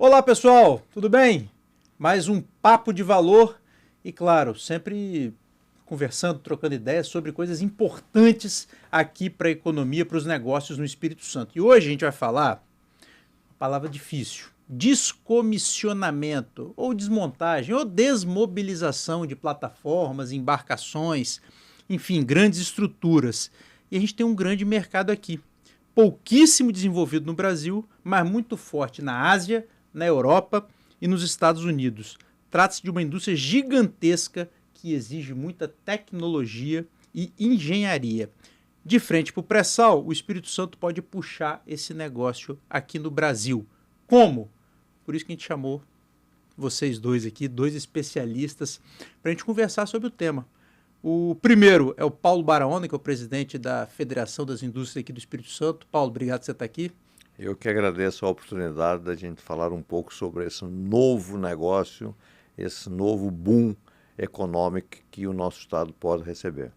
Olá pessoal, tudo bem? Mais um papo de valor e claro, sempre conversando, trocando ideias sobre coisas importantes aqui para a economia, para os negócios no Espírito Santo. E hoje a gente vai falar uma palavra difícil, descomissionamento ou desmontagem ou desmobilização de plataformas, embarcações, enfim, grandes estruturas. E a gente tem um grande mercado aqui, pouquíssimo desenvolvido no Brasil, mas muito forte na Ásia, na Europa e nos Estados Unidos. Trata-se de uma indústria gigantesca que exige muita tecnologia e engenharia. De frente para o pré-sal, o Espírito Santo pode puxar esse negócio aqui no Brasil. Como? Por isso que a gente chamou vocês dois aqui, dois especialistas, para a gente conversar sobre o tema. O primeiro é o Paulo Baraona, que é o presidente da Federação das Indústrias aqui do Espírito Santo. Paulo, obrigado por você estar aqui. Eu que agradeço a oportunidade da gente falar um pouco sobre esse novo negócio, esse novo boom econômico que o nosso estado pode receber.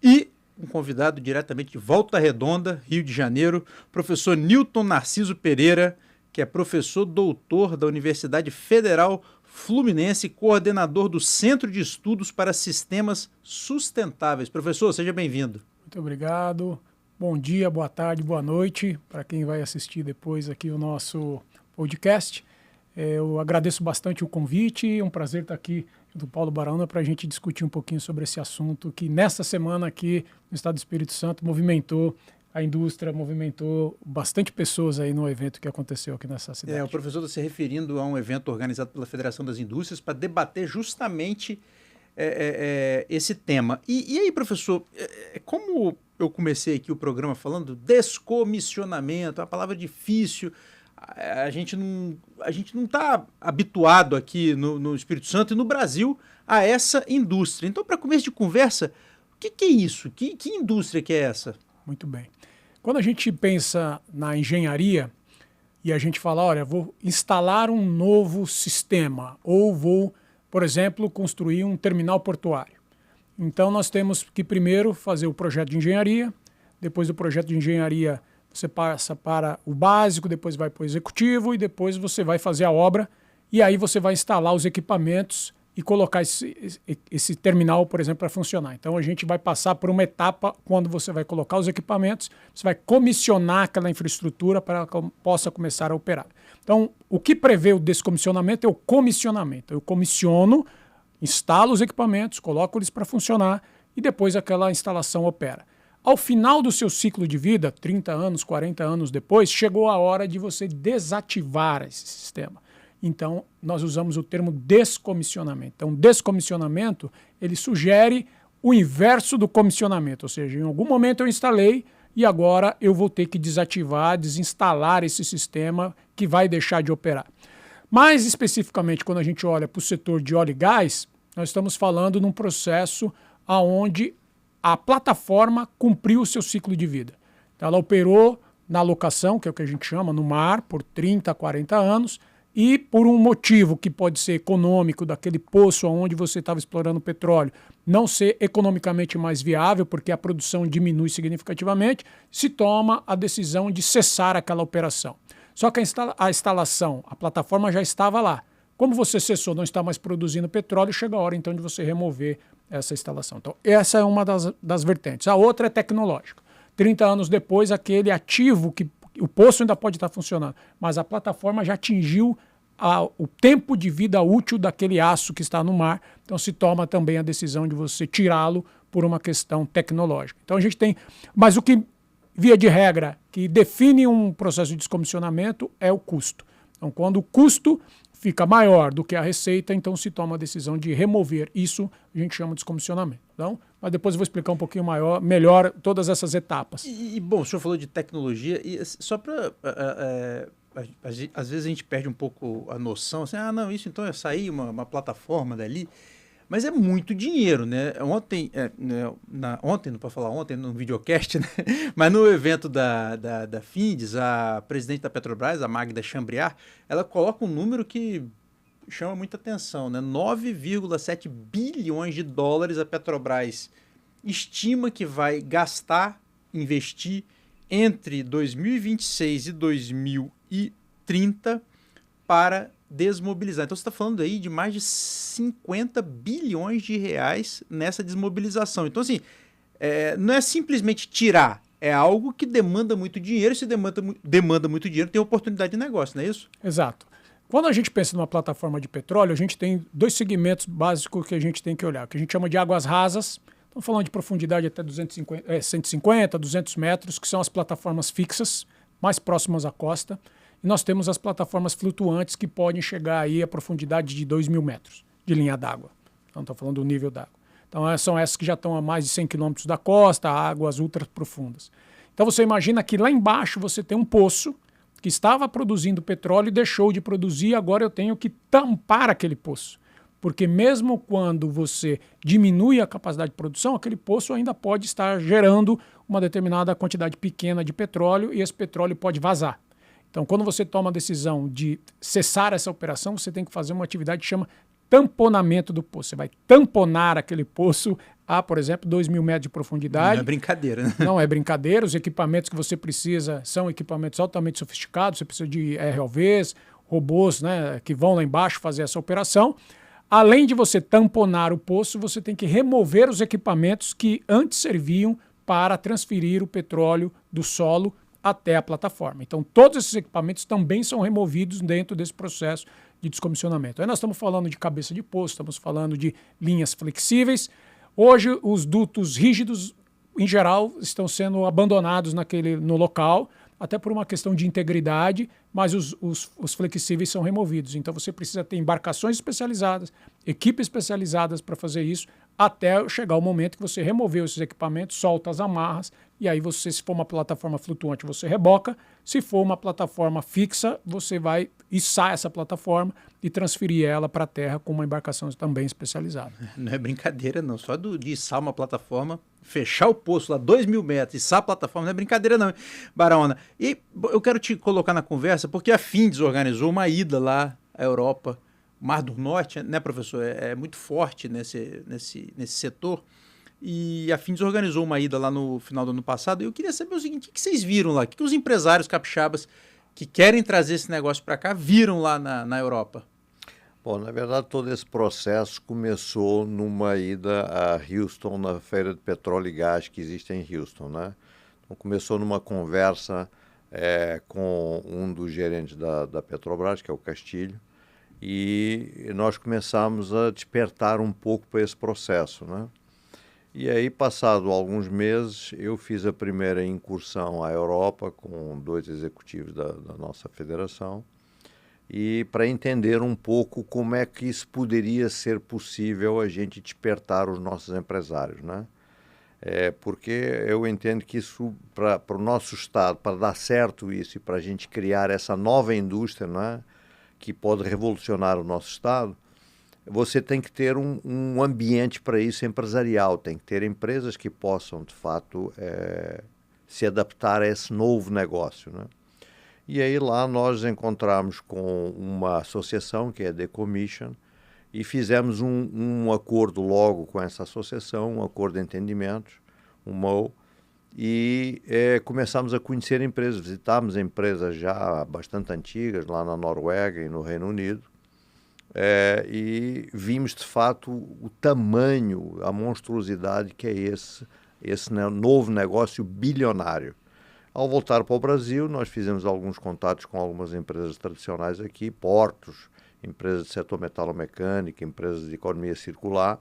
E um convidado diretamente de Volta Redonda, Rio de Janeiro, professor Newton Narciso Pereira, que é professor doutor da Universidade Federal Fluminense, coordenador do Centro de Estudos para Sistemas Sustentáveis. Professor, seja bem-vindo. Muito obrigado. Bom dia, boa tarde, boa noite para quem vai assistir depois aqui o nosso podcast. Eu agradeço bastante o convite, é um prazer estar aqui do Paulo Baraona para a gente discutir um pouquinho sobre esse assunto que nessa semana aqui no estado do Espírito Santo movimentou a indústria, movimentou bastante pessoas aí no evento que aconteceu aqui nessa cidade. O professor está se referindo a um evento organizado pela Federação das Indústrias para debater justamente esse tema. E aí, professor, como eu comecei aqui o programa falando descomissionamento, é uma palavra difícil, a gente não está habituado aqui no Espírito Santo e no Brasil a essa indústria. Então, para começo de conversa, o que é isso? Que indústria que é essa? Muito bem. Quando a gente pensa na engenharia e a gente fala, olha, vou instalar um novo sistema ou vou, por exemplo, construir um terminal portuário. Então, nós temos que primeiro fazer o projeto de engenharia, depois do projeto de engenharia você passa para o básico, depois vai para o executivo e depois você vai fazer a obra e aí você vai instalar os equipamentos e colocar esse terminal, por exemplo, para funcionar. Então, a gente vai passar por uma etapa quando você vai colocar os equipamentos, você vai comissionar aquela infraestrutura para que possa começar a operar. Então, o que prevê o descomissionamento é o comissionamento. Eu comissiono, instalo os equipamentos, coloco eles para funcionar e depois aquela instalação opera. Ao final do seu ciclo de vida, 30 anos, 40 anos depois, chegou a hora de você desativar esse sistema. Então, nós usamos o termo descomissionamento. Então, descomissionamento, ele sugere o inverso do comissionamento, ou seja, em algum momento eu instalei e agora eu vou ter que desativar, desinstalar esse sistema que vai deixar de operar. Mais especificamente, quando a gente olha para o setor de óleo e gás, nós estamos falando num processo onde a plataforma cumpriu o seu ciclo de vida. Então, ela operou na locação, que é o que a gente chama, no mar, por 30, 40 anos, e por um motivo que pode ser econômico, daquele poço onde você estava explorando petróleo, não ser economicamente mais viável, porque a produção diminui significativamente, se toma a decisão de cessar aquela operação. Só que a instalação, a plataforma já estava lá. Como você cessou, não está mais produzindo petróleo, chega a hora então de você remover essa instalação. Então, essa é uma das vertentes. A outra é tecnológica. 30 anos depois, aquele ativo que o poço ainda pode estar funcionando, mas a plataforma já atingiu o tempo de vida útil daquele aço que está no mar, então se toma também a decisão de você tirá-lo por uma questão tecnológica. Então a gente tem, mas o que, via de regra, que define um processo de descomissionamento é o custo. Então quando o custo fica maior do que a receita, então se toma a decisão de remover isso, a gente chama de descomissionamento. Então, mas depois eu vou explicar um pouquinho melhor todas essas etapas. Bom, o senhor falou de tecnologia, e só para... às vezes a gente perde um pouco a noção, assim, não, isso então é sair uma plataforma dali, mas é muito dinheiro, né? Ontem, não para falar ontem, no videocast, né? Mas no evento da Findes, a presidente da Petrobras, a Magda Chambriard, ela coloca um número que chama muita atenção, né? 9,7 bilhões de dólares a Petrobras estima que vai gastar, investir entre 2026 e 2030 para desmobilizar. Então você está falando aí de mais de 50 bilhões de reais nessa desmobilização. Então assim, não é simplesmente tirar, é algo que demanda muito dinheiro, e se demanda muito dinheiro, tem oportunidade de negócio, não é isso? Exato. Quando a gente pensa numa plataforma de petróleo, a gente tem dois segmentos básicos que a gente tem que olhar, que a gente chama de águas rasas. Estamos falando de profundidade até 150, 200 metros, que são as plataformas fixas, mais próximas à costa. E nós temos as plataformas flutuantes que podem chegar aí a profundidade de 2.000 metros de linha d'água. Então, estou falando do nível d'água. Então, são essas que já estão a mais de 100 quilômetros da costa, águas ultra profundas. Então, você imagina que lá embaixo você tem um poço que estava produzindo petróleo e deixou de produzir, agora eu tenho que tampar aquele poço. Porque mesmo quando você diminui a capacidade de produção, aquele poço ainda pode estar gerando uma determinada quantidade pequena de petróleo e esse petróleo pode vazar. Então, quando você toma a decisão de cessar essa operação, você tem que fazer uma atividade que chama tamponamento do poço. Você vai tamponar aquele poço a, por exemplo, 2.000 metros de profundidade. Não é brincadeira, né? Não é brincadeira. Os equipamentos que você precisa são equipamentos altamente sofisticados. Você precisa de ROVs, robôs, né, que vão lá embaixo fazer essa operação. Além de você tamponar o poço, você tem que remover os equipamentos que antes serviam para transferir o petróleo do solo até a plataforma. Então, todos esses equipamentos também são removidos dentro desse processo de descomissionamento. Aí nós estamos falando de cabeça de poço, estamos falando de linhas flexíveis. Hoje, os dutos rígidos, em geral, estão sendo abandonados no local, até por uma questão de integridade, mas os flexíveis são removidos. Então, você precisa ter embarcações especializadas, equipes especializadas para fazer isso, até chegar o momento que você removeu esses equipamentos, solta as amarras, e aí você, se for uma plataforma flutuante, você reboca. Se for uma plataforma fixa, você vai içar essa plataforma e transferir ela para a terra com uma embarcação também especializada. Não é brincadeira, não. Só de içar uma plataforma, fechar o poço lá 2.000 metros, içar a plataforma, não é brincadeira, não, Baraona. E eu quero te colocar na conversa, porque a Findes organizou uma ida lá à Europa, Mar do Norte, né, professor? É muito forte nesse setor. E a Findes organizou uma ida lá no final do ano passado. E eu queria saber o seguinte: o que vocês viram lá? O que os empresários capixabas que querem trazer esse negócio para cá viram lá na Europa? Bom, na verdade, todo esse processo começou numa ida a Houston, na Feira de Petróleo e Gás que existe em Houston, né? Então, começou numa conversa com um dos gerentes da Petrobras, que é o Castilho, e nós começamos a despertar um pouco para esse processo, né? E aí, passado alguns meses, eu fiz a primeira incursão à Europa com 2 executivos da nossa federação, e para entender um pouco como é que isso poderia ser possível a gente despertar os nossos empresários, né? Porque eu entendo que isso, para o nosso Estado, para dar certo isso e para a gente criar essa nova indústria, né, que pode revolucionar o nosso Estado, você tem que ter um ambiente para isso empresarial, tem que ter empresas que possam, de fato, se adaptar a esse novo negócio, né? E aí lá nós encontramos com uma associação, que é a Decommission, e fizemos um acordo logo com essa associação, um acordo de entendimentos, um MOU, e começamos a conhecer empresas, visitámos empresas já bastante antigas, lá na Noruega e no Reino Unido, e vimos de fato o tamanho, a monstruosidade que é esse novo negócio bilionário. Ao voltar para o Brasil, nós fizemos alguns contatos com algumas empresas tradicionais aqui, portos, empresas de setor metalomecânico, empresas de economia circular,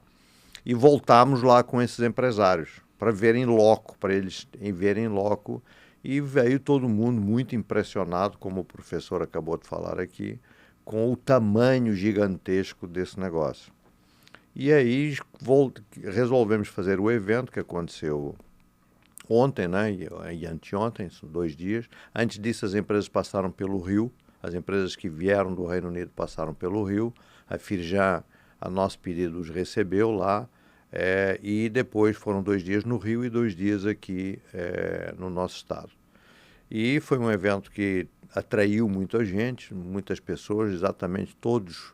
e voltamos lá com esses empresários para verem em loco, para eles verem em loco, e veio todo mundo muito impressionado, como o professor acabou de falar aqui, com o tamanho gigantesco desse negócio. E aí resolvemos fazer o evento que aconteceu ontem, né, e anteontem, são 2 dias. Antes disso, as empresas passaram pelo Rio, as empresas que vieram do Reino Unido passaram pelo Rio, a Firjan, a nosso pedido, os recebeu lá, e depois foram 2 dias no Rio e 2 dias aqui no nosso estado. E foi um evento que atraiu muita gente, muitas pessoas, exatamente todos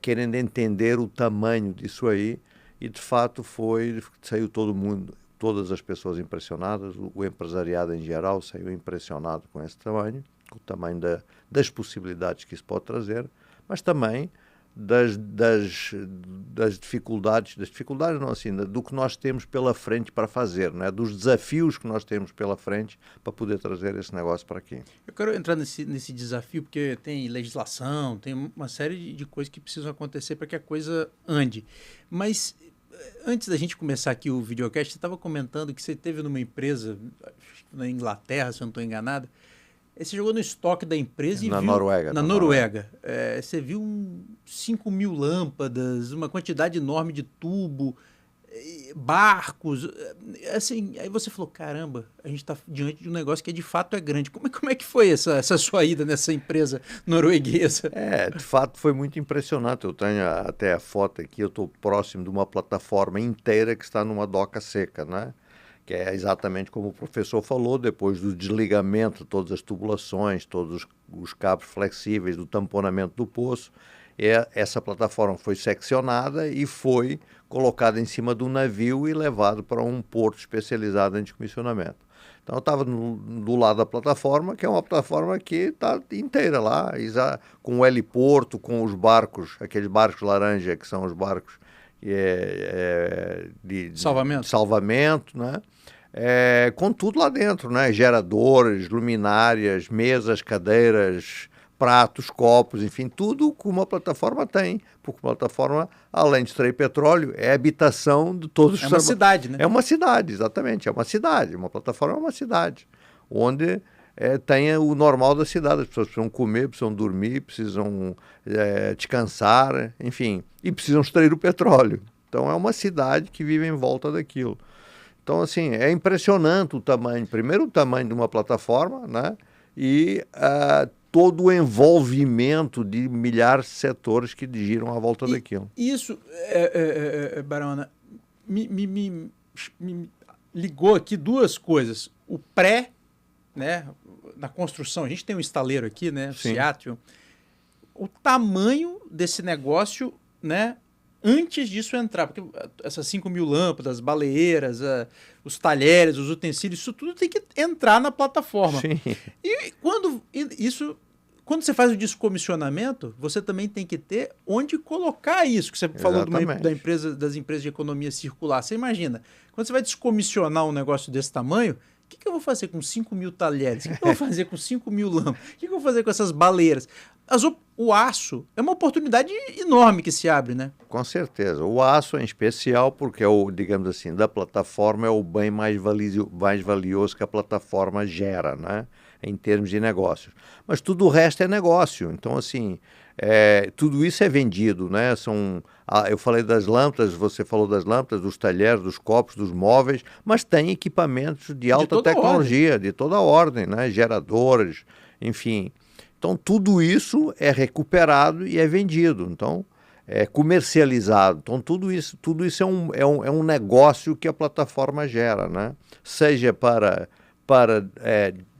querendo entender o tamanho disso aí, e de fato saiu todo mundo, todas as pessoas impressionadas, o empresariado em geral saiu impressionado com esse tamanho, o tamanho das possibilidades que isso pode trazer, mas também das dificuldades não assim, do que nós temos pela frente para fazer, né? Dos desafios que nós temos pela frente para poder trazer esse negócio para aqui. Eu quero entrar nesse desafio porque tem legislação, tem uma série de coisas que precisam acontecer para que a coisa ande. Mas antes da gente começar aqui o videocast, você estava comentando que você teve numa empresa na Inglaterra, se eu não estou enganado. Você jogou no estoque da empresa e viu... Noruega. Na Noruega. Você viu 5 mil lâmpadas, uma quantidade enorme de tubo, barcos. Assim, aí você falou, caramba, a gente está diante de um negócio que de fato é grande. Como é que foi essa sua ida nessa empresa norueguesa? De fato foi muito impressionante. Eu tenho até a foto aqui, eu estou próximo de uma plataforma inteira que está numa doca seca, né? Que é exatamente como o professor falou, depois do desligamento, todas as tubulações, todos os cabos flexíveis, do tamponamento do poço, essa plataforma foi seccionada e foi colocada em cima do navio e levado para um porto especializado em descomissionamento. Então eu estava do lado da plataforma, que é uma plataforma que está inteira lá, com o heliporto, com os barcos, aqueles barcos laranja, que são os barcos de salvamento, né? Com tudo lá dentro, né? Geradores, luminárias, mesas, cadeiras, pratos, copos, enfim, tudo que uma plataforma tem. Porque a plataforma, além de extrair petróleo, é habitação de todos os... É uma cidade, né? É uma cidade, exatamente, é uma cidade. Uma plataforma é uma cidade, onde tem o normal da cidade. As pessoas precisam comer, precisam dormir, precisam descansar, enfim, e precisam extrair o petróleo. Então é uma cidade que vive em volta daquilo. Então, assim, é impressionante o tamanho, primeiro o tamanho de uma plataforma, né? E todo o envolvimento de milhares de setores que giram à volta daquilo. Isso, Barona, me ligou aqui duas coisas. O né, na construção, a gente tem um estaleiro aqui, né, o Seattle, o tamanho desse negócio, né, antes disso entrar, porque essas 5 mil lâmpadas, baleeiras, os talheres, os utensílios, isso tudo tem que entrar na plataforma. Sim. E quando você faz o descomissionamento, você também tem que ter onde colocar isso, que você falou das empresas de economia circular. Você imagina, quando você vai descomissionar um negócio desse tamanho, o que eu vou fazer com 5 mil talheres? O que eu vou fazer com 5 mil lâmpadas? O que eu vou fazer com essas baleiras? O aço é uma oportunidade enorme que se abre, né? Com certeza. O aço em especial, porque digamos assim, da plataforma é o bem mais valioso que a plataforma gera, né? Em termos de negócios. Mas tudo o resto é negócio. Então, assim, tudo isso é vendido, né? Eu falei das lâmpadas, você falou das lâmpadas, dos talheres, dos copos, dos móveis, mas tem equipamentos de alta tecnologia, de toda ordem, né? Geradores, enfim. Então, tudo isso é recuperado e é vendido. Então, é comercializado. Então, tudo isso é um negócio que a plataforma gera, né? Seja para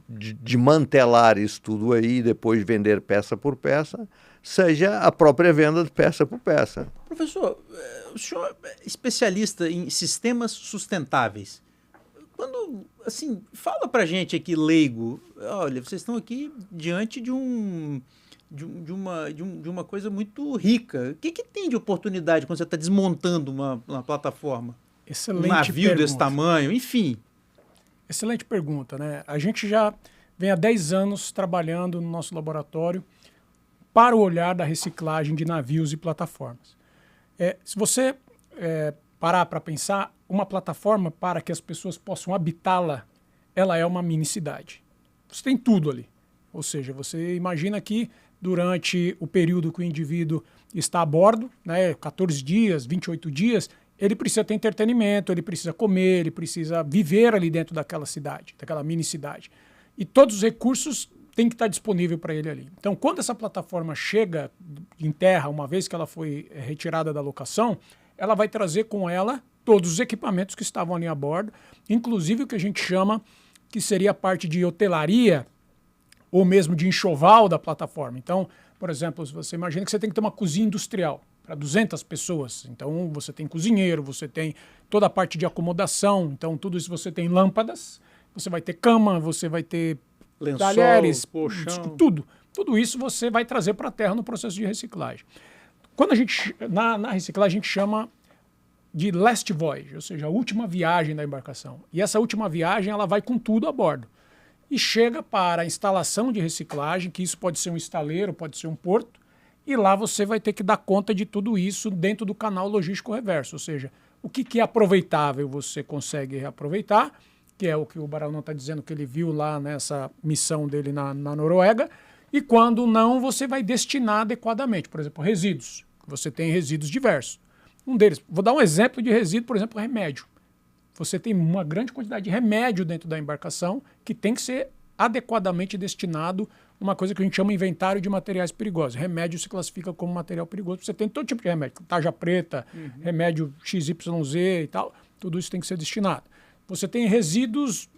desmantelar isso tudo aí e depois vender peça por peça, seja a própria venda de peça por peça. Professor, o senhor é especialista em sistemas sustentáveis. Quando, assim, fala pra gente aqui, leigo, olha, vocês estão aqui diante de uma coisa muito rica. O que tem de oportunidade quando você está desmontando uma plataforma? Excelente um navio pergunta. Desse tamanho, enfim. Excelente pergunta, né? A gente já vem há 10 anos trabalhando no nosso laboratório para o olhar da reciclagem de navios e plataformas. Se você parar para pensar, uma plataforma, para que as pessoas possam habitá-la, ela é uma mini cidade. Você tem tudo ali. Ou seja, você imagina que durante o período que o indivíduo está a bordo, né, 14 dias, 28 dias, ele precisa ter entretenimento, ele precisa comer, ele precisa viver ali dentro daquela cidade, daquela mini cidade. E todos os recursos têm que estar disponível para ele ali. Então, quando essa plataforma chega em terra, uma vez que ela foi retirada da locação, ela vai trazer com ela todos os equipamentos que estavam ali a bordo, inclusive o que a gente chama que seria a parte de hotelaria ou mesmo de enxoval da plataforma. Então, por exemplo, se você imagina que você tem que ter uma cozinha industrial para 200 pessoas. Então, você tem cozinheiro, você tem toda a parte de acomodação. Então, tudo isso você tem lâmpadas, você vai ter cama, você vai ter lençol, talheres, colchão. Tudo isso você vai trazer para a terra no processo de reciclagem. Quando a gente, na reciclagem, a gente chama de last voyage, ou seja, a última viagem da embarcação. E essa última viagem, ela vai com tudo a bordo. E chega para a instalação de reciclagem, que isso pode ser um estaleiro, pode ser um porto, e lá você vai ter que dar conta de tudo isso dentro do canal logístico reverso, ou seja, o que é aproveitável você consegue reaproveitar, que é o que o Barão está dizendo que ele viu lá nessa missão dele na Noruega, e quando não, você vai destinar adequadamente. Por exemplo, resíduos. Você tem resíduos diversos. Um deles, vou dar um exemplo de resíduo, por exemplo, remédio. Você tem uma grande quantidade de remédio dentro da embarcação que tem que ser adequadamente destinado a uma coisa que a gente chama inventário de materiais perigosos. Remédio se classifica como material perigoso. Você tem todo tipo de remédio, tarja preta, remédio XYZ e tal. Tudo isso tem que ser destinado. Você tem resíduos,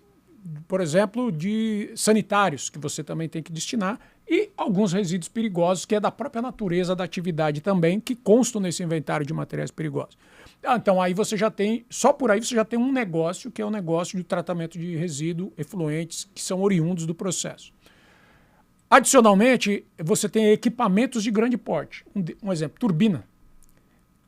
por exemplo, de sanitários, que você também tem que destinar, e alguns resíduos perigosos, que é da própria natureza da atividade também, que constam nesse inventário de materiais perigosos. Então, aí você já tem, só por aí você já tem um negócio, que é o negócio de tratamento de resíduos efluentes, que são oriundos do processo. Adicionalmente, você tem equipamentos de grande porte. Um exemplo, turbina,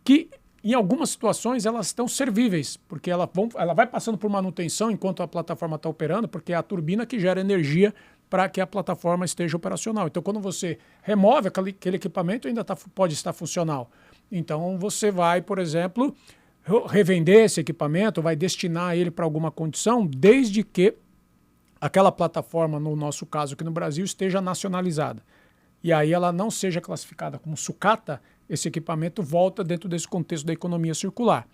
que em algumas situações elas estão servíveis, porque ela vai passando por manutenção enquanto a plataforma está operando, porque é a turbina que gera energia para que a plataforma esteja operacional. Então, quando você remove aquele equipamento, ainda pode estar funcional. Então, você vai, por exemplo, revender esse equipamento, vai destinar ele para alguma condição, desde que aquela plataforma, no nosso caso aqui no Brasil, esteja nacionalizada. E aí ela não seja classificada como sucata, esse equipamento volta dentro desse contexto da economia circular.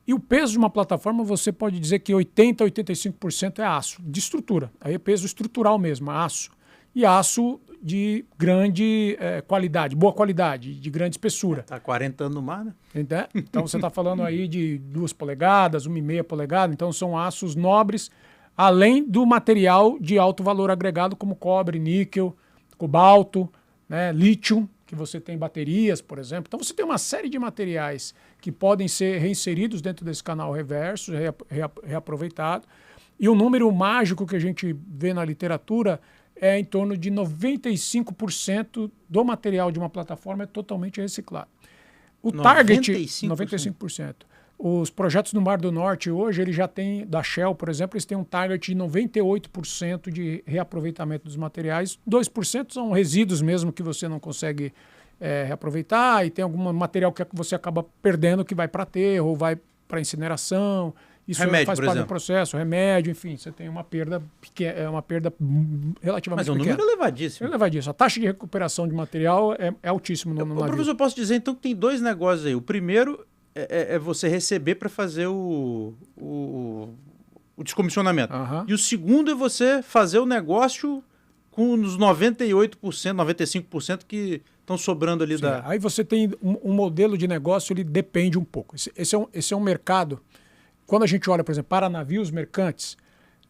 E o peso de uma plataforma, você pode dizer que 80% a 85% é aço, de estrutura. Aí é peso estrutural mesmo, aço. E aço de grande qualidade, boa qualidade, de grande espessura. Está 40 anos no mar, né? Então você está falando aí de 2 polegadas, 1,5 polegada, então são aços nobres, além do material de alto valor agregado, como cobre, níquel, cobalto, né, lítio, que você tem baterias, por exemplo. Então você tem uma série de materiais que podem ser reinseridos dentro desse canal reverso, reaproveitado. E o número mágico que a gente vê na literatura é em torno de 95% do material de uma plataforma é totalmente reciclado. O 95%? Target, 95%. Os projetos no Mar do Norte hoje, ele já tem, da Shell, por exemplo, eles têm um target de 98% de reaproveitamento dos materiais. 2% são resíduos mesmo que você não consegue reaproveitar, e tem algum material que você acaba perdendo que vai para aterro ou vai para incineração. Isso remédio, faz parte do processo, remédio, enfim, você tem uma perda pequena, é uma perda relativamente pequena. Mas o número é elevadíssimo. É elevadíssimo. A taxa de recuperação de material é altíssima no navio. Professor, eu posso dizer então que tem dois negócios aí. O primeiro é você receber para fazer o descomissionamento. E o segundo é você fazer o negócio com os 98%, 95% que estão sobrando ali. Sim, aí você tem um modelo de negócio, ele depende um pouco. Esse é um mercado. Quando a gente olha, por exemplo, para navios mercantes,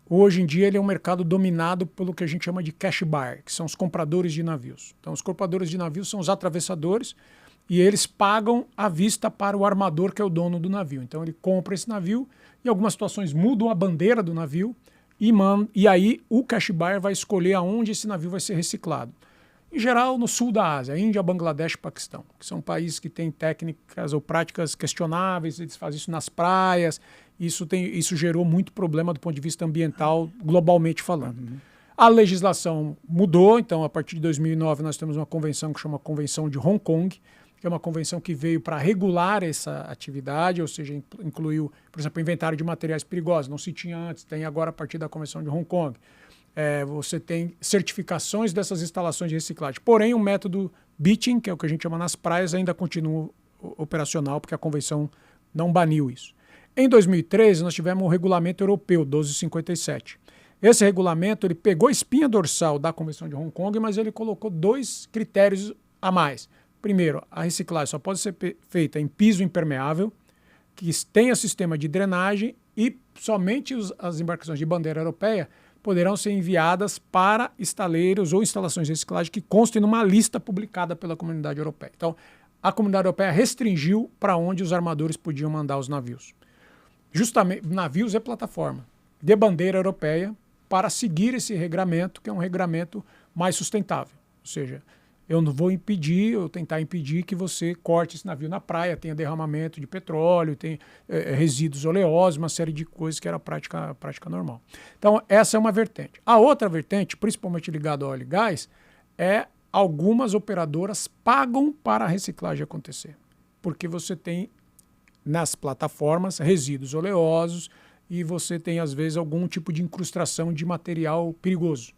hoje em dia ele é um mercado dominado pelo que a gente chama de cash buyer, que são os compradores de navios. Então, os compradores de navios são os atravessadores e eles pagam à vista para o armador, que é o dono do navio. Então, ele compra esse navio, em algumas situações mudam a bandeira do navio e aí o cash buyer vai escolher aonde esse navio vai ser reciclado. Em geral, no sul da Ásia, Índia, Bangladesh e Paquistão, que são países que têm técnicas ou práticas questionáveis, eles fazem isso nas praias, isso gerou muito problema do ponto de vista ambiental, globalmente falando. A legislação mudou, então a partir de 2009 nós temos uma convenção que chama Convenção de Hong Kong, que é uma convenção que veio para regular essa atividade, ou seja, incluiu, por exemplo, o inventário de materiais perigosos, não se tinha antes, tem agora a partir da Convenção de Hong Kong. Você tem certificações dessas instalações de reciclagem. Porém, o método beaching, que é o que a gente chama nas praias, ainda continua operacional, porque a convenção não baniu isso. Em 2013, nós tivemos o regulamento europeu 1257. Esse regulamento ele pegou a espinha dorsal da Convenção de Hong Kong, mas ele colocou 2 critérios a mais. Primeiro, a reciclagem só pode ser feita em piso impermeável, que tenha sistema de drenagem, e somente as embarcações de bandeira europeia poderão ser enviadas para estaleiros ou instalações de reciclagem que constem numa lista publicada pela Comunidade Europeia. Então, a Comunidade Europeia restringiu para onde os armadores podiam mandar os navios. Justamente, navios é plataforma de bandeira europeia, para seguir esse regramento, que é um regramento mais sustentável. Ou seja, eu não vou tentar impedir que você corte esse navio na praia, tenha derramamento de petróleo, tem resíduos oleosos, uma série de coisas que era prática normal. Então, essa é uma vertente. A outra vertente, principalmente ligada ao óleo e gás, é algumas operadoras pagam para a reciclagem acontecer. Porque você tem nas plataformas resíduos oleosos e você tem, às vezes, algum tipo de incrustação de material perigoso.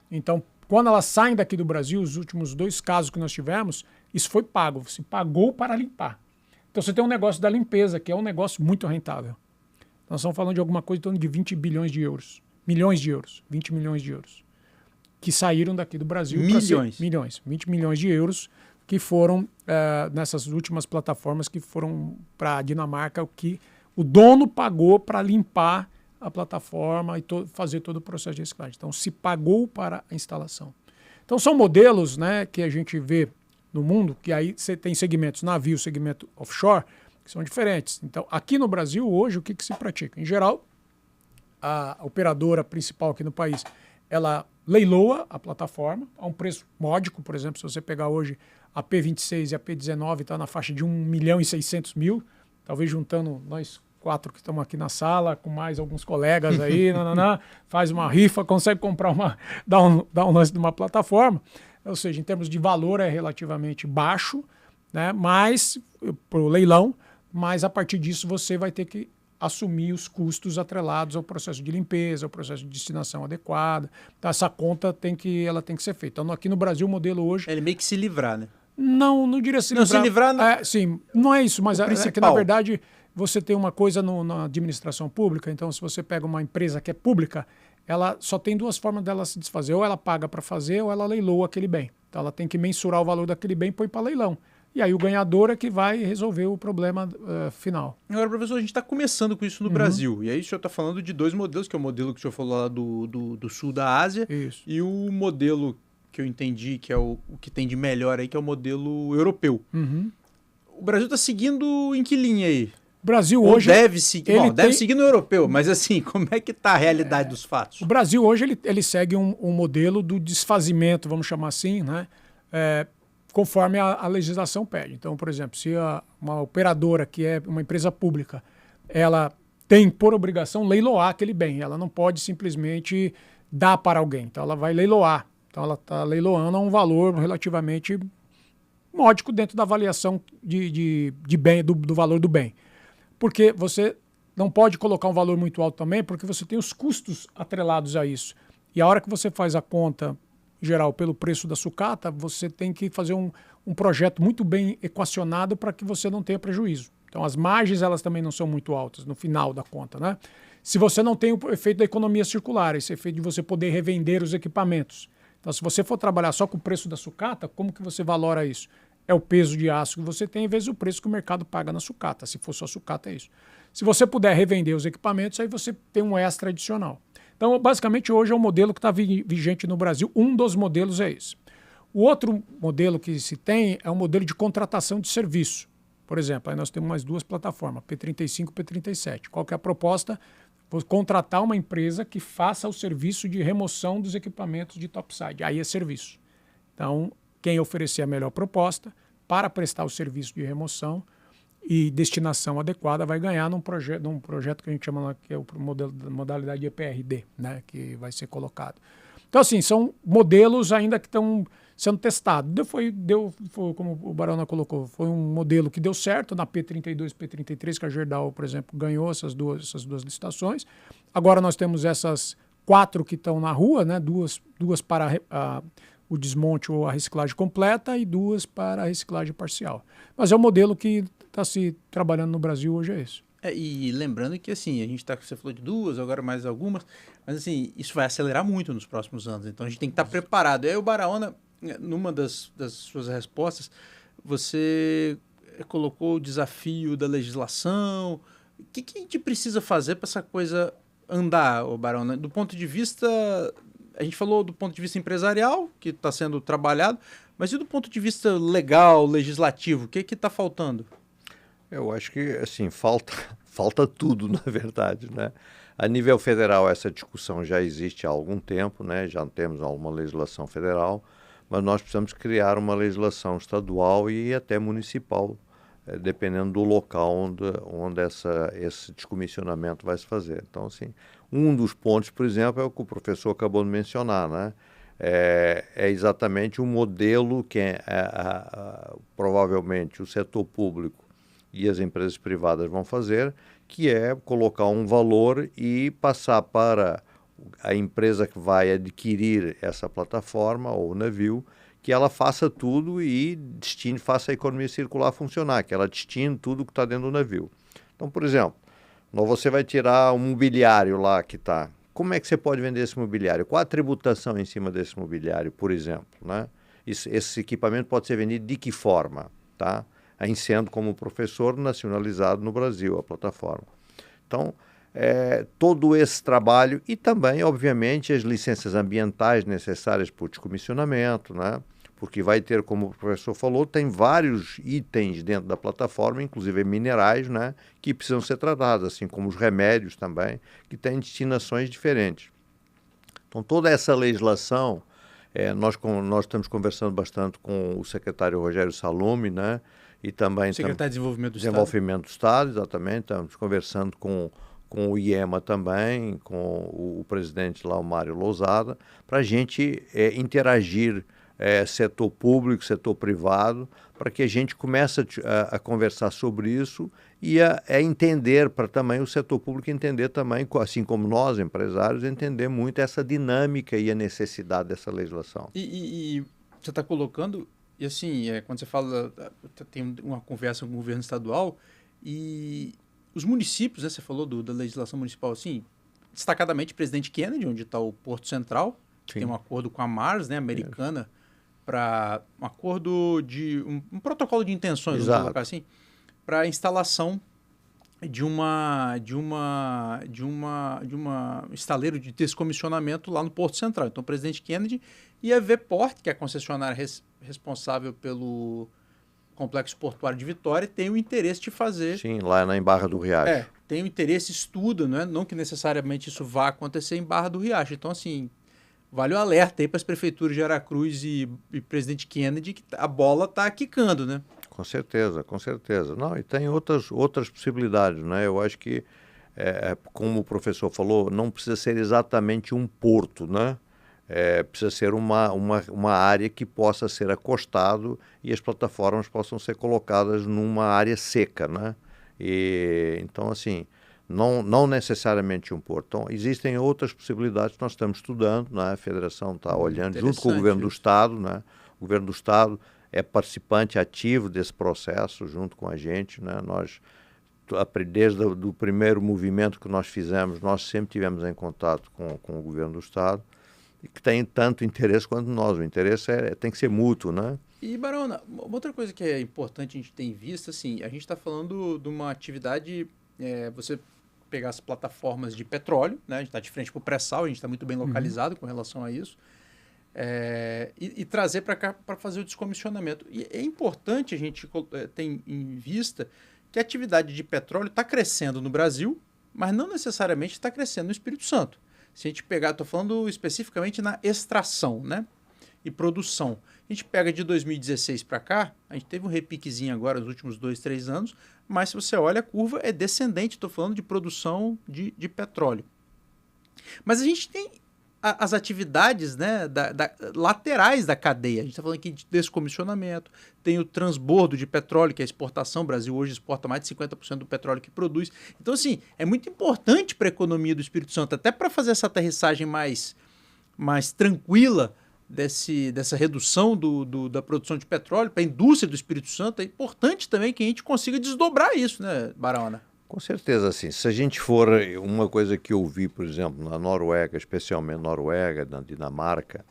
Então, quando elas saem daqui do Brasil, os últimos 2 casos que nós tivemos, isso foi pago. Você pagou para limpar. Então você tem um negócio da limpeza, que é um negócio muito rentável. Nós estamos falando de alguma coisa em torno de 20 bilhões de euros. Milhões de euros. 20 milhões de euros. Que saíram daqui do Brasil. Milhões. 20 milhões de euros que foram nessas últimas plataformas que foram para a Dinamarca, que o dono pagou para limpar a plataforma e fazer todo o processo de reciclagem. Então, se pagou para a instalação. Então, são modelos, né, que a gente vê no mundo, que aí você tem segmentos navio, segmento offshore, que são diferentes. Então, aqui no Brasil, hoje, o que se pratica? Em geral, a operadora principal aqui no país, ela leiloa a plataforma a um preço módico. Por exemplo, se você pegar hoje a P26 e a P19, está na faixa de 1.600.000, talvez juntando nós 4 que estamos aqui na sala, com mais alguns colegas aí, faz uma rifa, consegue comprar dar um lance de uma plataforma. Ou seja, em termos de valor é relativamente baixo, né? Mas para o leilão, mas a partir disso você vai ter que assumir os custos atrelados ao processo de limpeza, ao processo de destinação adequada. Então, essa conta ela tem que ser feita. Então, aqui no Brasil, o modelo hoje... Ele meio que se livrar, né? Não diria se livrar. Não, se livrar... Não... sim, não é isso, mas é que, na verdade, você tem uma coisa na administração pública. Então, se você pega uma empresa que é pública, ela só tem 2 formas dela se desfazer. Ou ela paga para fazer, ou ela leiloa aquele bem. Então, ela tem que mensurar o valor daquele bem e põe para leilão. E aí o ganhador é que vai resolver o problema final. Agora, professor, a gente está começando com isso no Brasil. E aí o senhor está falando de 2 modelos, que é o modelo que o senhor falou lá do sul da Ásia. Isso. E o modelo que eu entendi, que é o que tem de melhor aí, que é o modelo europeu. O Brasil está seguindo em que linha aí? O Brasil hoje... deve seguir, deve seguir no europeu, mas assim, como é que está a realidade dos fatos? O Brasil hoje ele segue um modelo do desfazimento, vamos chamar assim, né? Conforme a legislação pede. Então, por exemplo, se uma operadora que é uma empresa pública, ela tem por obrigação leiloar aquele bem, ela não pode simplesmente dar para alguém. Então, ela vai leiloar. Então, ela está leiloando a um valor relativamente módico dentro da avaliação de bem, do valor do bem. Porque você não pode colocar um valor muito alto também, porque você tem os custos atrelados a isso. E a hora que você faz a conta geral pelo preço da sucata, você tem que fazer um projeto muito bem equacionado para que você não tenha prejuízo. Então as margens elas também não são muito altas no final da conta, né? Se você não tem o efeito da economia circular, esse efeito de você poder revender os equipamentos. Então se você for trabalhar só com o preço da sucata, como que você valora isso? É o peso de aço que você tem, vezes o preço que o mercado paga na sucata. Se for só sucata, é isso. Se você puder revender os equipamentos, aí você tem um extra adicional. Então, basicamente, hoje é o modelo que está vigente no Brasil. Um dos modelos é esse. O outro modelo que se tem é o modelo de contratação de serviço. Por exemplo, aí nós temos mais 2 plataformas, P35 e P37. Qual que é a proposta? Vou contratar uma empresa que faça o serviço de remoção dos equipamentos de topside. Aí é serviço. Então, quem oferecer a melhor proposta para prestar o serviço de remoção e destinação adequada vai ganhar num projeto que a gente chama que é o modelo da modalidade EPRD, né, que vai ser colocado. Então, assim, são modelos ainda que estão sendo testados. Foi, como o Barona colocou, foi um modelo que deu certo na P32 e P33, que a Gerdau, por exemplo, ganhou essas duas licitações. Agora nós temos essas 4 que estão na rua, né, duas para o desmonte ou a reciclagem completa e 2 para a reciclagem parcial. Mas é o modelo que está se trabalhando no Brasil hoje, é esse. E lembrando que assim, a gente você falou de 2, agora mais algumas, mas assim, isso vai acelerar muito nos próximos anos, então a gente tem que estar preparado. E aí o Baraona, numa das suas respostas, você colocou o desafio da legislação. O que a gente precisa fazer para essa coisa andar, Baraona? Do ponto de vista... A gente falou do ponto de vista empresarial, que está sendo trabalhado, mas e do ponto de vista legal, legislativo, o que está faltando? Eu acho que, assim, falta tudo, na verdade, né? A nível federal, essa discussão já existe há algum tempo, né? Já temos alguma legislação federal, mas nós precisamos criar uma legislação estadual e até municipal, dependendo do local onde esse descomissionamento vai se fazer. Então, assim, um dos pontos, por exemplo, é o que o professor acabou de mencionar, né? É exatamente o modelo que provavelmente o setor público e as empresas privadas vão fazer, que é colocar um valor e passar para a empresa que vai adquirir essa plataforma ou navio, que ela faça tudo e faça a economia circular funcionar, que ela destine tudo que está dentro do navio. Então, por exemplo, você vai tirar um mobiliário lá que está. Como é que você pode vender esse mobiliário? Qual a tributação em cima desse mobiliário, por exemplo, né? Esse equipamento pode ser vendido de que forma, tá? Aí sendo como professor nacionalizado no Brasil, a plataforma. Então, todo esse trabalho e também, obviamente, as licenças ambientais necessárias para o descomissionamento, né? Porque vai ter, como o professor falou, tem vários itens dentro da plataforma, inclusive minerais, né? Que precisam ser tratados, assim como os remédios também, que têm destinações diferentes. Então, toda essa legislação, nós estamos conversando bastante com o secretário Rogério Salumi, né? E também secretário de Desenvolvimento do Estado, exatamente. Estamos conversando com o IEMA também, com o presidente lá, o Mário Lousada, para a gente interagir setor público, setor privado, para que a gente comece a conversar sobre isso e a entender, para também o setor público entender também, assim como nós, empresários, entender muito essa dinâmica e a necessidade dessa legislação. E você está colocando, e assim, quando você fala, tem uma conversa com o governo estadual, e os municípios, né, você falou da legislação municipal, assim, destacadamente Presidente Kennedy, onde está o Porto Central, tem um acordo com a Mars, né, americana, para um acordo de um protocolo de intenções, vamos colocar assim, para a instalação de uma estaleiro de descomissionamento lá no Porto Central. Então, o Presidente Kennedy e a Vport, que é a concessionária responsável pelo Complexo Portuário de Vitória, tem o interesse de fazer... Sim, lá em Barra do Riacho. Tem o interesse, estuda, né? Não que necessariamente isso vá acontecer em Barra do Riacho. Então, assim, vale o alerta aí para as prefeituras de Aracruz e Presidente Kennedy, que a bola está quicando, né? Com certeza, com certeza. Não, e tem outras possibilidades, né? Eu acho que, como o professor falou, não precisa ser exatamente um porto, né? Precisa ser uma área que possa ser acostado e as plataformas possam ser colocadas numa área seca, né? Então, assim, não necessariamente um porto. Então, existem outras possibilidades que nós estamos estudando, né? A Federação está olhando, junto com o Governo do Estado, né? O Governo do Estado é participante ativo desse processo, junto com a gente, né? Nós, desde o primeiro movimento que nós fizemos, nós sempre tivemos em contato com o Governo do Estado, e que tem tanto interesse quanto nós. O interesse tem que ser mútuo, né? E, Barona, outra coisa que é importante a gente ter em vista, assim, a gente está falando de uma atividade, você pegar as plataformas de petróleo, né? A gente está de frente para o pré-sal, a gente está muito bem localizado com relação a isso, e trazer para cá para fazer o descomissionamento. E é importante a gente ter em vista que a atividade de petróleo está crescendo no Brasil, mas não necessariamente está crescendo no Espírito Santo. Se a gente pegar, estou falando especificamente na extração, né? E produção. A gente pega de 2016 para cá, a gente teve um repiquezinho agora nos últimos 2, 3 anos, mas se você olha a curva é descendente, estou falando de produção de petróleo. Mas a gente tem as atividades, né, laterais da cadeia. A gente está falando aqui de descomissionamento, tem o transbordo de petróleo, que é a exportação. O Brasil hoje exporta mais de 50% do petróleo que produz. Então, assim, é muito importante para a economia do Espírito Santo, até para fazer essa aterrissagem mais tranquila dessa redução da produção de petróleo para a indústria do Espírito Santo. É importante também que a gente consiga desdobrar isso, né, Barona? Com certeza, assim, se a gente for, uma coisa que eu vi, por exemplo, na Noruega, especialmente Noruega, na Dinamarca,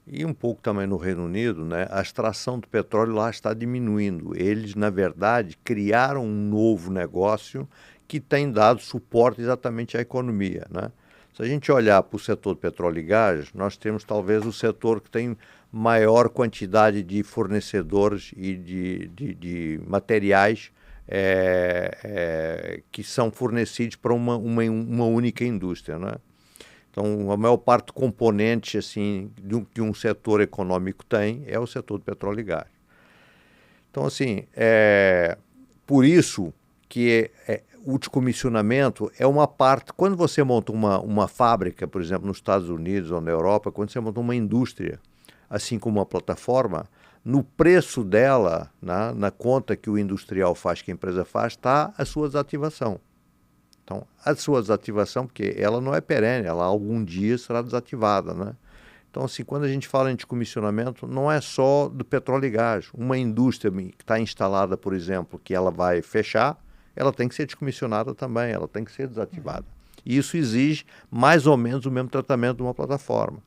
e um pouco também no Reino Unido, né, a extração do petróleo lá está diminuindo. Eles, na verdade, criaram um novo negócio que tem dado suporte exatamente à economia, né? Se a gente olhar para o setor do petróleo e gás, nós temos talvez o setor que tem maior quantidade de fornecedores e de materiais que são fornecidos para uma única indústria, né? Então, a maior parte do componente assim, que um setor econômico tem é o setor do petróleo e gás. Então, assim, por isso que o descomissionamento é uma parte... Quando você monta uma fábrica, por exemplo, nos Estados Unidos ou na Europa, quando você monta uma indústria, assim como uma plataforma, no preço dela, na conta que o industrial faz, que a empresa faz, está a sua desativação. Então, a sua desativação, porque ela não é perene, ela algum dia será desativada, né? Então, assim, quando a gente fala em descomissionamento, não é só do petróleo e gás. Uma indústria que está instalada, por exemplo, que ela vai fechar, ela tem que ser descomissionada também, ela tem que ser desativada. E isso exige mais ou menos o mesmo tratamento de uma plataforma.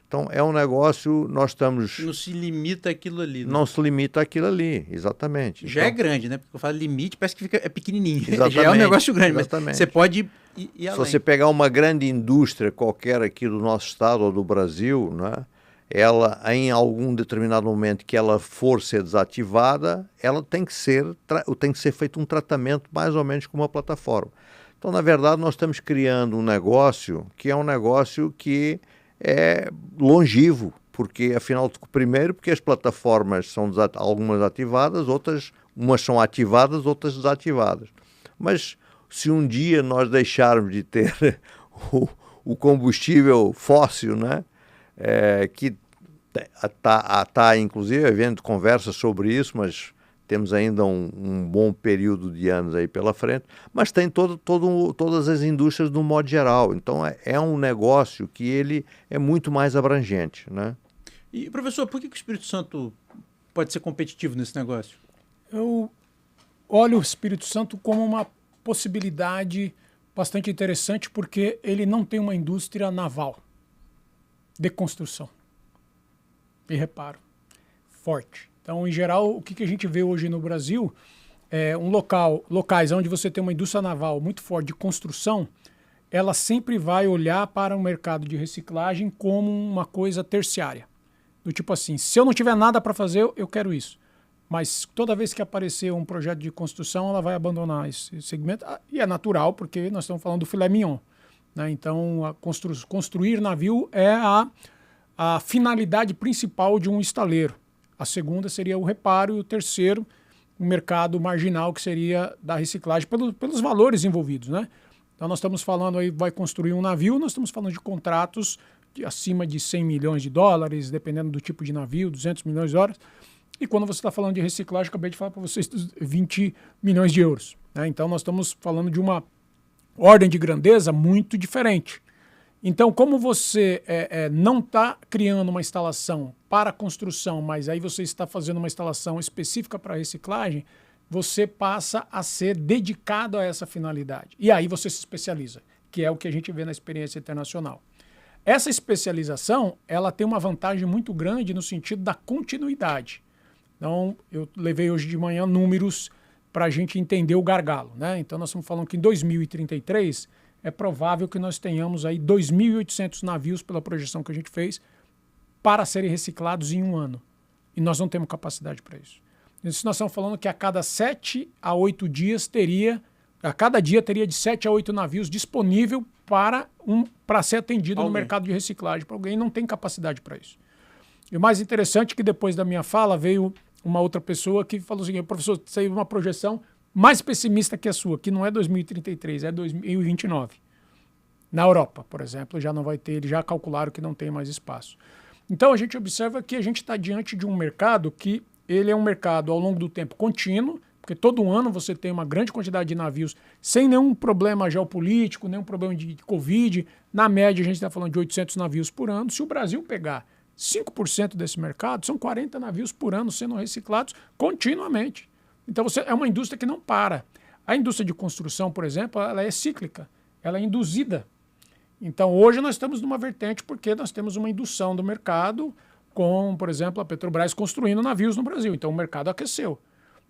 Então, é um negócio, nós estamos... Não se limita àquilo ali. Né? Não se limita àquilo ali, exatamente. Já então, é grande, né? Porque eu falo limite, parece que é pequenininho. Exatamente, Já é um negócio grande, exatamente. Mas você pode ir além. Se você pegar uma grande indústria qualquer aqui do nosso estado ou do Brasil, né, ela, em algum determinado momento que ela for ser desativada, ela tem que ser feito um tratamento mais ou menos como uma plataforma. Então, na verdade, nós estamos criando um negócio que é um negócio que é longevo, porque, afinal, primeiro, porque as plataformas são algumas ativadas, umas são ativadas, outras desativadas. Mas se um dia nós deixarmos de ter o combustível fóssil, né, que está, inclusive, havendo conversas sobre isso, mas temos ainda um bom período de anos aí pela frente, mas tem todas as indústrias no modo geral. Então, é um negócio que ele é muito mais abrangente, né? E, professor, por que o Espírito Santo pode ser competitivo nesse negócio? Eu olho o Espírito Santo como uma possibilidade bastante interessante, porque ele não tem uma indústria naval de construção e reparo forte. Então, em geral, o que a gente vê hoje no Brasil é locais onde você tem uma indústria naval muito forte de construção, ela sempre vai olhar para o mercado de reciclagem como uma coisa terciária. Do tipo assim, se eu não tiver nada para fazer, eu quero isso. Mas toda vez que aparecer um projeto de construção, ela vai abandonar esse segmento. E é natural, porque nós estamos falando do filé mignon, né? Então, construir navio é a finalidade principal de um estaleiro. A segunda seria o reparo e o terceiro, o mercado marginal, que seria da reciclagem, pelos valores envolvidos, né? Então, nós estamos falando aí, vai construir um navio, nós estamos falando de contratos acima de 100 milhões de dólares, dependendo do tipo de navio, 200 milhões de dólares. E quando você está falando de reciclagem, acabei de falar para vocês, 20 milhões de euros, né? Então, nós estamos falando de uma ordem de grandeza muito diferente. Então, como você não está criando uma instalação para construção, mas aí você está fazendo uma instalação específica para reciclagem, você passa a ser dedicado a essa finalidade. E aí você se especializa, que é o que a gente vê na experiência internacional. Essa especialização, ela tem uma vantagem muito grande no sentido da continuidade. Então, eu levei hoje de manhã números para a gente entender o gargalo, né? Então, nós estamos falando que em 2033 é provável que nós tenhamos aí 2.800 navios, pela projeção que a gente fez, para serem reciclados em um ano. E nós não temos capacidade para isso. Isso nós estamos falando que a cada 7 a 8 dias a cada dia teria de 7 a 8 navios disponível para ser atendido no mercado de reciclagem. Para alguém não tem capacidade para isso. E o mais interessante é que depois da minha fala veio uma outra pessoa que falou assim, professor, saiu uma projeção mais pessimista que a sua, que não é 2033, é 2029. Na Europa, por exemplo, já não vai ter, eles já calcularam que não tem mais espaço. Então a gente observa que a gente está diante de um mercado que ele é um mercado ao longo do tempo contínuo, porque todo ano você tem uma grande quantidade de navios sem nenhum problema geopolítico, nenhum problema de Covid. Na média a gente está falando de 800 navios por ano. Se o Brasil pegar 5% desse mercado, são 40 navios por ano sendo reciclados continuamente. Então é uma indústria que não para. A indústria de construção, por exemplo, ela é cíclica, ela é induzida. Então hoje nós estamos numa vertente porque nós temos uma indução do mercado com, por exemplo, a Petrobras construindo navios no Brasil. Então o mercado aqueceu.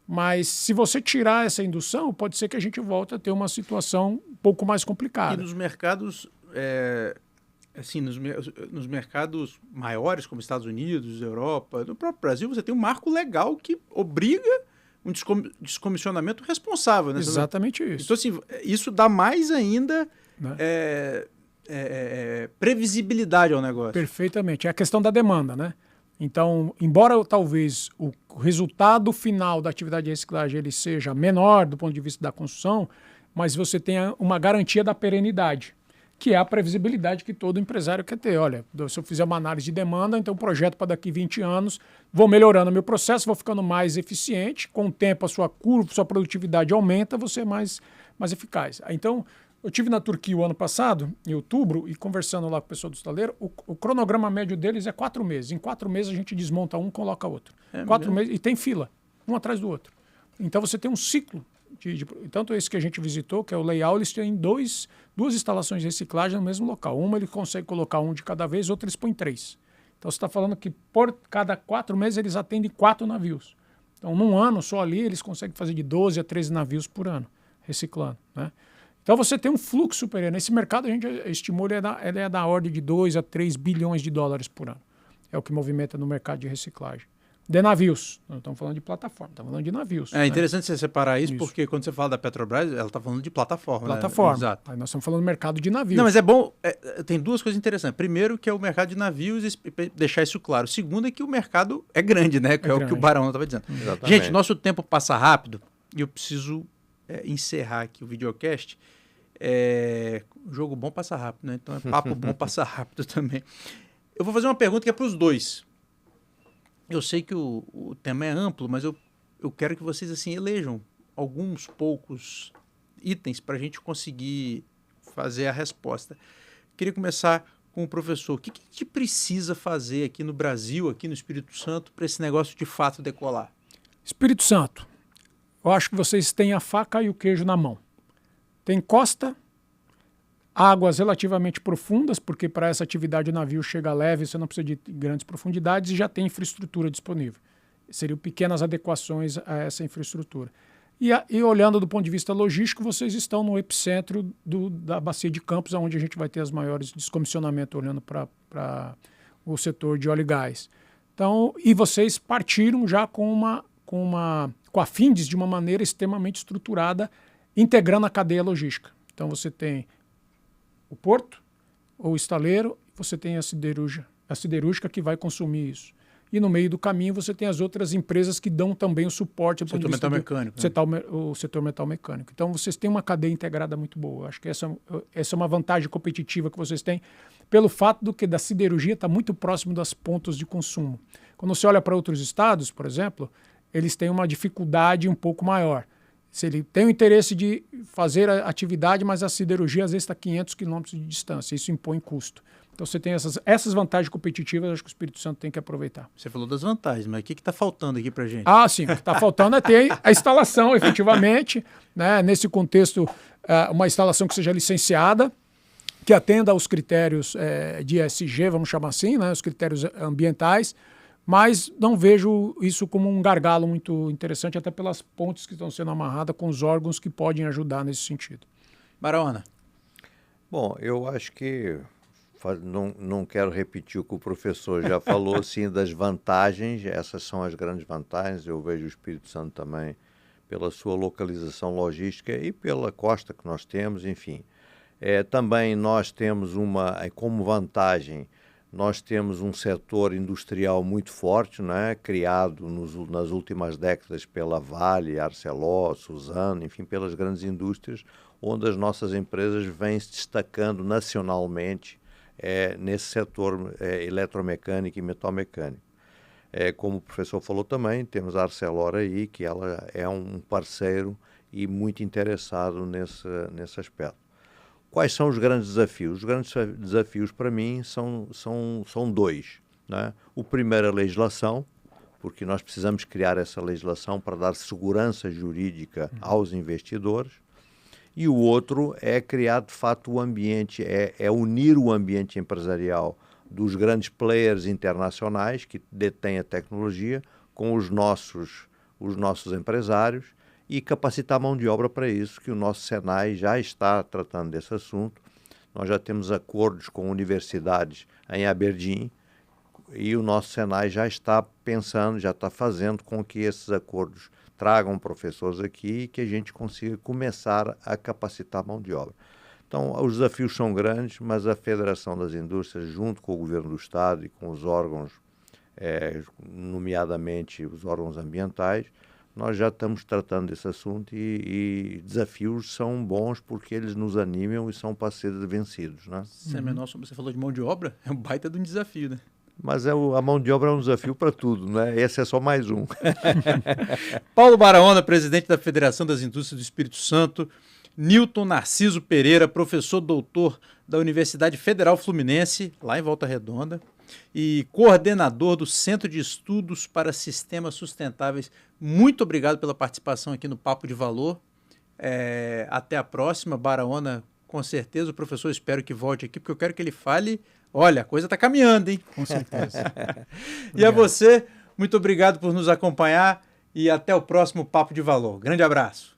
Mas se você tirar essa indução, pode ser que a gente volte a ter uma situação um pouco mais complicada. E nos mercados, assim, nos mercados maiores, como Estados Unidos, Europa, no próprio Brasil, você tem um marco legal que obriga um descomissionamento responsável. Né? Exatamente isso. Então, assim, isso dá mais ainda Né? previsibilidade ao negócio. Perfeitamente. É a questão da demanda, né? Então, embora talvez o resultado final da atividade de reciclagem ele seja menor do ponto de vista da construção, mas você tem uma garantia da perenidade, que é a previsibilidade que todo empresário quer ter. Olha, se eu fizer uma análise de demanda, então projeto para daqui 20 anos, vou melhorando o meu processo, vou ficando mais eficiente, com o tempo a sua curva, sua produtividade aumenta, você é mais eficaz. Então, eu estive na Turquia o ano passado, em outubro, e conversando lá com o pessoal do estaleiro, o cronograma médio deles é 4 meses. Em 4 meses a gente desmonta um, coloca outro. 4 meses, e tem fila, um atrás do outro. Então você tem um ciclo. Tanto esse que a gente visitou, que é o Layout, eles têm duas instalações de reciclagem no mesmo local. Uma ele consegue colocar um de cada vez, outra eles põem 3. Então você está falando que por cada 4 meses eles atendem 4 navios. Então num ano só ali eles conseguem fazer de 12 a 13 navios por ano, reciclando, né? Então você tem um fluxo superior. Nesse mercado a gente estimula ele é da ordem de 2 a 3 bilhões de dólares por ano. É o que movimenta no mercado de reciclagem. De navios. Não estamos falando de plataforma, estamos falando de navios. É interessante você separar isso, Isso. porque quando você fala da Petrobras, ela está falando de plataforma. Plataforma. Né? Exato. Aí nós estamos falando do mercado de navios. Não, mas é bom, tem duas coisas interessantes. Primeiro, que é o mercado de navios, e deixar isso claro. Segundo, é que o mercado é grande, né? Que é o que o Barão estava dizendo. Exatamente. Gente, nosso tempo passa rápido e eu preciso encerrar aqui o videocast. Jogo bom passa rápido, né? Então papo bom passa rápido também. Eu vou fazer uma pergunta que é para os dois. Eu sei que o tema é amplo, mas eu quero que vocês assim elejam alguns poucos itens para a gente conseguir fazer a resposta. Queria começar com o professor. O que a gente precisa fazer aqui no Brasil, aqui no Espírito Santo, para esse negócio de fato decolar? Espírito Santo, eu acho que vocês têm a faca e o queijo na mão. Tem costa, águas relativamente profundas, porque para essa atividade o navio chega leve, você não precisa de grandes profundidades e já tem infraestrutura disponível. Seriam pequenas adequações a essa infraestrutura. E olhando do ponto de vista logístico, vocês estão no epicentro da bacia de Campos, onde a gente vai ter os maiores descomissionamentos, olhando para o setor de óleo e gás. Então, e vocês partiram já com a Findes de uma maneira extremamente estruturada, integrando a cadeia logística. Então você tem o porto, o estaleiro, você tem a siderúrgica que vai consumir isso. E no meio do caminho você tem as outras empresas que dão também o suporte. Setor metal mecânico. O setor metal mecânico. Então vocês têm uma cadeia integrada muito boa. Eu acho que essa é uma vantagem competitiva que vocês têm, pelo fato da siderurgia estar muito próximo das pontas de consumo. Quando você olha para outros estados, por exemplo, eles têm uma dificuldade um pouco maior. Se ele tem o interesse de fazer a atividade, mas a siderurgia às vezes está a 500 quilômetros de distância. Isso impõe custo. Então você tem essas vantagens competitivas, acho que o Espírito Santo tem que aproveitar. Você falou das vantagens, mas o que está faltando aqui para a gente? Ah, sim. O que está faltando é ter a instalação, efetivamente, né? Nesse contexto, uma instalação que seja licenciada, que atenda aos critérios de ESG, vamos chamar assim, né? Os critérios ambientais, mas não vejo isso como um gargalo muito interessante, até pelas pontes que estão sendo amarradas com os órgãos que podem ajudar nesse sentido. Barahona. Bom, eu acho que não quero repetir o que o professor já falou, sim, das vantagens. Essas são as grandes vantagens. Eu vejo o Espírito Santo também pela sua localização logística e pela costa que nós temos, enfim. Também nós temos como vantagem, nós temos um setor industrial muito forte, né, criado nas últimas décadas pela Vale, Arcelor, Suzano, enfim, pelas grandes indústrias, onde as nossas empresas vêm se destacando nacionalmente nesse setor eletromecânico e metalmecânico. Como o professor falou também, temos a Arcelor aí, que ela é um parceiro e muito interessado nesse aspecto. Quais são os grandes desafios? Os grandes desafios, para mim, são dois, né? O primeiro é a legislação, porque nós precisamos criar essa legislação para dar segurança jurídica aos investidores. E o outro é criar, de fato, o ambiente, unir o ambiente empresarial dos grandes players internacionais que detêm a tecnologia com os nossos empresários e capacitar a mão de obra para isso, que o nosso Senai já está tratando desse assunto. Nós já temos acordos com universidades em Aberdeen e o nosso Senai já está pensando, já está fazendo com que esses acordos tragam professores aqui e que a gente consiga começar a capacitar mão de obra. Então, os desafios são grandes, mas a Federação das Indústrias, junto com o Governo do Estado e com os órgãos, nomeadamente os órgãos ambientais, nós já estamos tratando desse assunto e desafios são bons porque eles nos animam e são para ser vencidos, né? Você falou de mão de obra, é um baita de um desafio, né? Mas a mão de obra é um desafio para tudo, né? Esse é só mais um. Paulo Barahona, presidente da Federação das Indústrias do Espírito Santo. Newton Narciso Pereira, professor doutor da Universidade Federal Fluminense, lá em Volta Redonda, e coordenador do Centro de Estudos para Sistemas Sustentáveis. Muito obrigado pela participação aqui no Papo de Valor. Até a próxima. Barahona, com certeza, o professor espero que volte aqui, porque eu quero que ele fale. Olha, a coisa está caminhando, hein? Com certeza. E a você, muito obrigado por nos acompanhar e até o próximo Papo de Valor. Grande abraço.